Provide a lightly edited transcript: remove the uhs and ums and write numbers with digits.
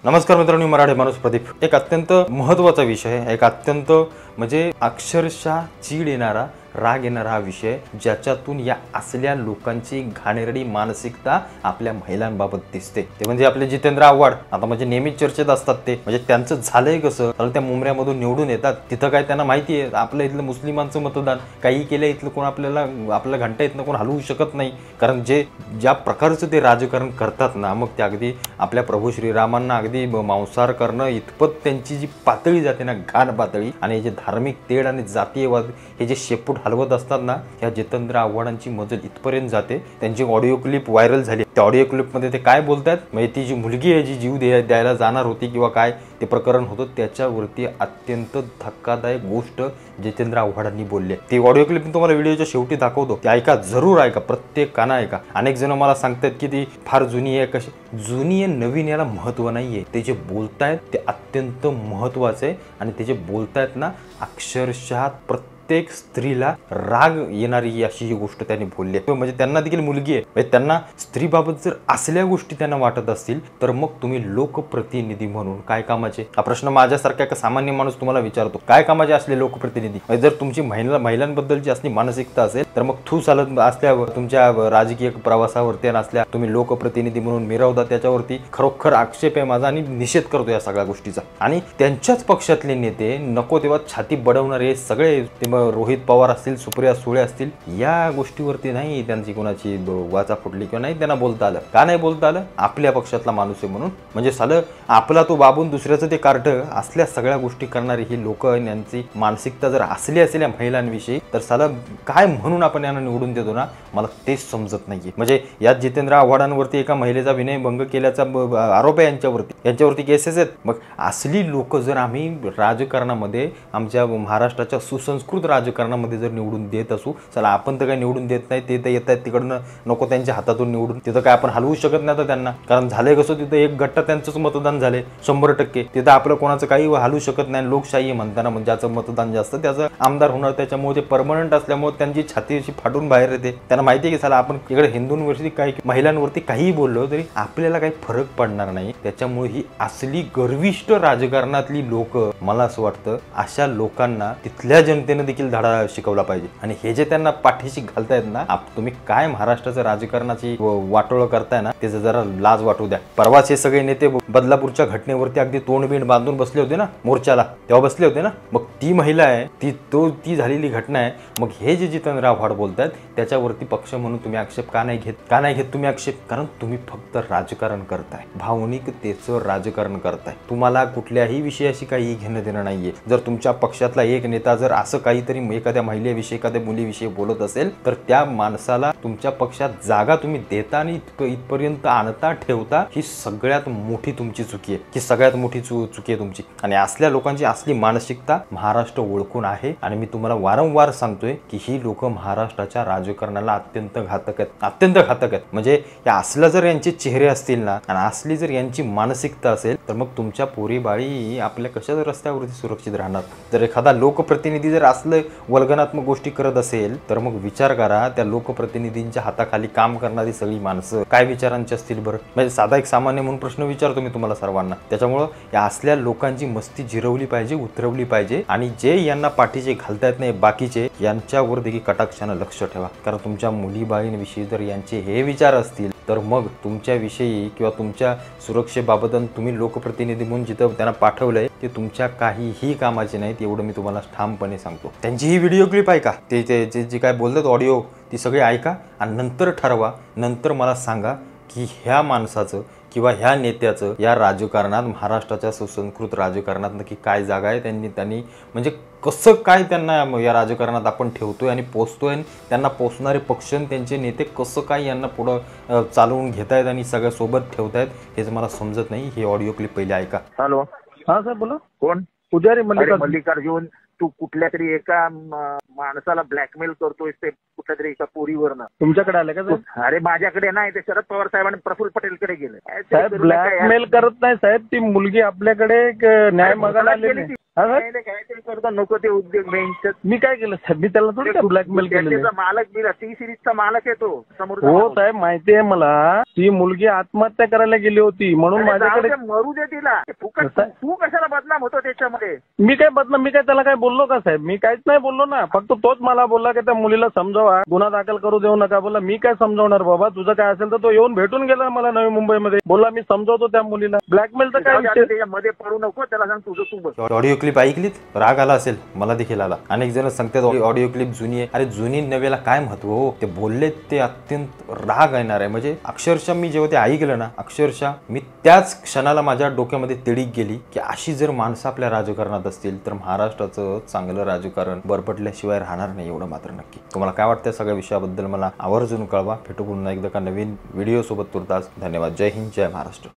नमस्कार मित्रांनो, मराठी माणूस प्रदीप। एक अत्यंत महत्त्वाचा विषय, एक अत्यंत म्हणजे अक्षरशः चीड येणारा, राग येणारा हा विषय, ज्याच्यातून या असल्या लोकांची घाणेरडी मानसिकता आपल्या महिलांबाबत दिसते। ते म्हणजे आपले जितेंद्र आव्हाड आता म्हणजे नेहमीच चर्चेत असतात। ते म्हणजे त्यांचं झालंय कसं, तर त्या मुंबऱ्यामधून निवडून येतात, तिथं काय त्यांना माहिती आहे आपल्या इथलं मुस्लिमांचं मतदान काही केलं, इथलं कोण आपल्याला घंटा इथनं कोण हलवू शकत नाही। कारण ज्या प्रकारचं ते राजकारण करतात ना, मग ते अगदी आपल्या प्रभू श्रीरामांना अगदी मांसाहार करणं इतपत त्यांची जी पातळी जाते ना, घाण पातळी, आणि जे धार्मिक तेढ आणि जातीयवाद हे जे शेपूट हलवत असतात ना, ह्या जितेंद्र आव्हाडांची मजल इथपर्यंत जाते। त्यांची ऑडिओ क्लिप व्हायरल झाली। त्या ऑडिओ क्लिपमध्ये ते काय बोलतात, म्हणजे ती जी मुलगी आहे जी जीव द्यायला जाणार होती किंवा काय ते प्रकरण होतं, त्याच्यावरती अत्यंत धक्कादायक गोष्ट जितेंद्र आव्हाडांनी बोलले। ती ऑडिओ क्लिप मी तुम्हाला व्हिडिओच्या शेवटी दाखवतो, ते ऐका, जरूर ऐका, प्रत्येक काना ऐका। अनेक जण मला सांगतात की ती फार जुनी आहे, कशी जुनी आहे नवीन याला महत्त्व नाहीये, ते जे बोलतायत ते अत्यंत महत्त्वाचं आहे। आणि ते जे बोलतायत ना, अक्षरशः प्रत्येक स्त्रीला राग येणारी अशी ही गोष्ट त्यांनी बोलली आहे। म्हणजे त्यांना देखील मुलगी आहे, म्हणजे त्यांना स्त्रीबाबत जर असल्या गोष्टी त्यांना वाटत असतील, तर मग तुम्ही लोकप्रतिनिधी म्हणून काय कामाचे? हा प्रश्न माझ्यासारखा एक सामान्य माणूस तुम्हाला विचारतो, काय कामाचे असले लोकप्रतिनिधी? म्हणजे जर तुमची महिलांबद्दलची असली मानसिकता असेल, तर मग थू चालत असल्यावर तुमच्या राजकीय प्रवासावरती नसल्या तुम्ही लोकप्रतिनिधी म्हणून मिरवता, त्याच्यावरती खरोखर आक्षेप आहे माझा आणि निषेध करतो या सगळ्या गोष्टीचा। आणि त्यांच्याच पक्षातले नेते नको तेव्हा छाती बडवणारे सगळे, रोहित पवार असतील, सुप्रिया सुळे असतील, या गोष्टीवरती नाही त्यांची कोणाची वाचा फुटली किंवा नाही त्यांना बोलता आलं। का नाही बोलता आलं? आपल्या पक्षातला माणूस आहे म्हणून। म्हणजे सालं आपला तो बाबून दुसऱ्याचं ते कार्ट, असल्या सगळ्या गोष्टी करणारी ही लोक, यांची मानसिकता जर असली असेल या महिलांविषयी, तर सालं काय म्हणून आपण यांना निवडून देतो ना, मला तेच समजत नाहीये। म्हणजे यात जितेंद्र आव्हाडांवरती एका महिलेचा विनयभंग केल्याचा आरोप आहे यांच्यावरती केसेस आहेत। मग असली लोक जर आम्ही राजकारणामध्ये, आमच्या महाराष्ट्राच्या सुसंस्कृत राजकारणामध्ये जर निवडून देत असू, चला आपण तर काही निवडून देत नाही, ते तर येत आहेत तिकडनं, नको त्यांच्या हातातून निवडून, तिथं काय आपण हलवू शकत नाही तर त्यांना। कारण झालंय कसं, तिथं एक गट्टा त्यांचंच मतदान झाले 100%, तिथं आपलं कोणाचं काही हलवू शकत नाही। लोकशाही म्हणताना म्हणजे ज्याचं मतदान जास्त त्याचं आमदार होणार, त्याच्यामुळे ते परमनंट असल्यामुळे त्यांची छाती अशी फाटून बाहेर येते। त्यांना माहिती आहे की चला आपण इकडे हिंदूंवरती काही महिलांवरती काहीही बोललो तरी आपल्याला काही फरक पडणार नाही। त्याच्यामुळे ही असली गर्विष्ठ राजकारणातली लोक, मला असं वाटतं अशा लोकांना तिथल्या जनतेने देखील धडा शिकवला पाहिजे। आणि हे जे त्यांना पाठीशी घालतायत ना, तुम्ही काय महाराष्ट्राचं राजकारणाची वाटोळ करताय ना, त्याचं जरा लाज वाटू द्या। परवाच हे सगळे नेते बदलापूरच्या घटनेवरती अगदी तोंडबिंड बांधून बसले होते ना मोर्चाला, तेव्हा बसले होते ना। मग ती महिला आहे, ती झालेली घटना आहे। मग हे जे जितेंद्र आव्हाड बोलतात त्याच्यावरती पक्ष म्हणून तुम्ही आक्षेप का नाही घेत तुम्ही आक्षेप? कारण तुम्ही फक्त राजकारण करताय, भावनिकतेचं राजकारण करताय। तुम्हाला कुठल्याही विषयाशी काही घेणं देणं नाहीये। जर तुमच्या पक्षातला एक नेता जर असं काहीतरी एखाद्या महिलेविषयी, एखाद्या मुलीविषयी बोलत असेल, तर त्या माणसाला तुमच्या पक्षात जागा तुम्ही देता आणि इथपर्यंत आणता ठेवता, ही सगळ्यात मोठी तुमची चुकी आहे, ही सगळ्यात मोठी चुकी आहे तुमची। आणि असल्या लोकांची असली मानसिकता महाराष्ट्र ओळखून आहे। आणि मी तुम्हाला वारंवार सांगतोय की ही लोक महाराष्ट्राच्या राजकारणाला अत्यंत घातक आहेत। म्हणजे या असल्या जर यांचे चेहरे असतील ना, आणि असली जर यांची मानसिकता असेल, तर मग तुमच्या पोरी बाळी आपल्या कशा रस्त्यावरती सुरक्षित राहणार? जर एखादा लोकप्रतिनिधी जर असलं वल्गनात्मक गोष्टी करत असेल, तर मग विचार करा त्या लोकप्रतिनिधींच्या हाताखाली काम करणारी सगळी माणसं काय विचारांची असतील बरं? म्हणजे साधा एक सामान्य म्हणून प्रश्न विचारतो मी तुम्हाला सर्वांना। त्याच्यामुळं या असल्या लोकांची मस्ती जिरवली पाहिजे, उतरवली पाहिजे। आणि जे यांना पाठीचे घालता येत नाही बाकीचे, यांच्यावर देखील कटाक्षानं लक्ष ठेवा। कारण तुमच्या मुलीबाळींविषयी जर यांचे हे विचार असतील, तर मग तुमच्याविषयी किंवा तुमच्या सुरक्षेबाबत तुम्ही लोकप्रतिनिधी म्हणून जिथं त्यांना पाठवलंय ते तुमच्या काहीही कामाचे नाहीत, एवढं मी तुम्हाला ठामपणे सांगतो। त्यांची ही व्हिडिओ क्लिप ऐका, ते जे काय बोलतात ऑडिओ, ती सगळी ऐका आणि नंतर ठरवा, नंतर मला सांगा की ह्या माणसाचं किंवा ह्या नेत्याचं या राजकारणात, महाराष्ट्राच्या सुसंस्कृत राजकारणात नक्की काय जागा आहे। त्यांनी म्हणजे कसं काय त्यांना या राजकारणात आपण ठेवतोय आणि पोचतोय, आणि त्यांना पोचणारे पक्ष त्यांचे नेते कसं काय यांना पुढं चालवून घेतायत आणि सगळ्या सोबत ठेवतायत, हेच मला समजत नाही। ही ऑडिओ क्लिप पहिले ऐका। हॅलो, हा सर बोला। कोण? पुजारी मल्लिकार्जुन, तू कुठल्या तरी एका माणसाला ब्लॅकमेल करतोय, ते कुठल्या तरी एका पोरीवरनं तुमच्याकडे आले का सर? अरे माझ्याकडे नाही, ते शरद पवार साहेबांनी प्रफुल्ल पटेलकडे गेले। साहेब ब्लॅकमेल करत नाही साहेब, ती मुलगी आपल्याकडे न्याय मागायला आलेली. हा साहेब, नाही, काहीतरी करतो नको ते उद्योग मेंटच. मी काय केलं साहेब? मी त्याला थोडी ब्लॅकमेल केलेलं आहे. त्याचा मालक बिला टी सिरीजचा मालक आहे तो समोर. हो साहेब, माहिती आहे मला. ती मुलगी आत्महत्या करायला गेली होती म्हणून माझ्याकडे. मरू दे तिला. फुकट तू कशाला बदनाम होतो त्याच्यामध्ये? मी काय त्याला काय बोललो का साहेब? मी काहीच नाही बोललो ना. फक्त तोच मला बोलला की त्या मुलीला समजावा, गुन्हा दाखल करू देऊ नका. बोला मी काय समजावणार बाबा, तुझं काय असेल तर. तो येऊन भेटून गेला मला नवी मुंबईमध्ये. बोला मी समजावतो त्या मुलीला. ब्लॅकमेलचं काय विषय? त्याच्यामध्ये पडू नको. त्याला सांग तुझं तू बस. ऑडिओ क्लिप ऐकलीत, राग आला असेल, मला देखील आला. अनेक जण सांगतात ऑडिओ क्लिप जुनी आहे. अरे जुनी नव्याला काय महत्व हो? ते बोलले ते अत्यंत राग येणार आहे. म्हणजे अक्षरशः मी जेव्हा ते ऐकलं ना, अक्षरशः मी त्याच क्षणाला माझ्या डोक्यामध्ये तिडीक गेली की अशी जर माणसं आपल्या राजकारणात असतील तर महाराष्ट्राचं चांगलं राजकारण बरपटल्याशिवाय राहणार नाही, एवढं मात्र नक्की. तुम्हाला काय वाटतं सगळ्या विषयाबद्दल मला आवर्जून कळवा. भेटू पुन्हा एकदा का नवीन व्हिडिओ सोबत. तुर्तास धन्यवाद. जय हिंद, जय महाराष्ट्र.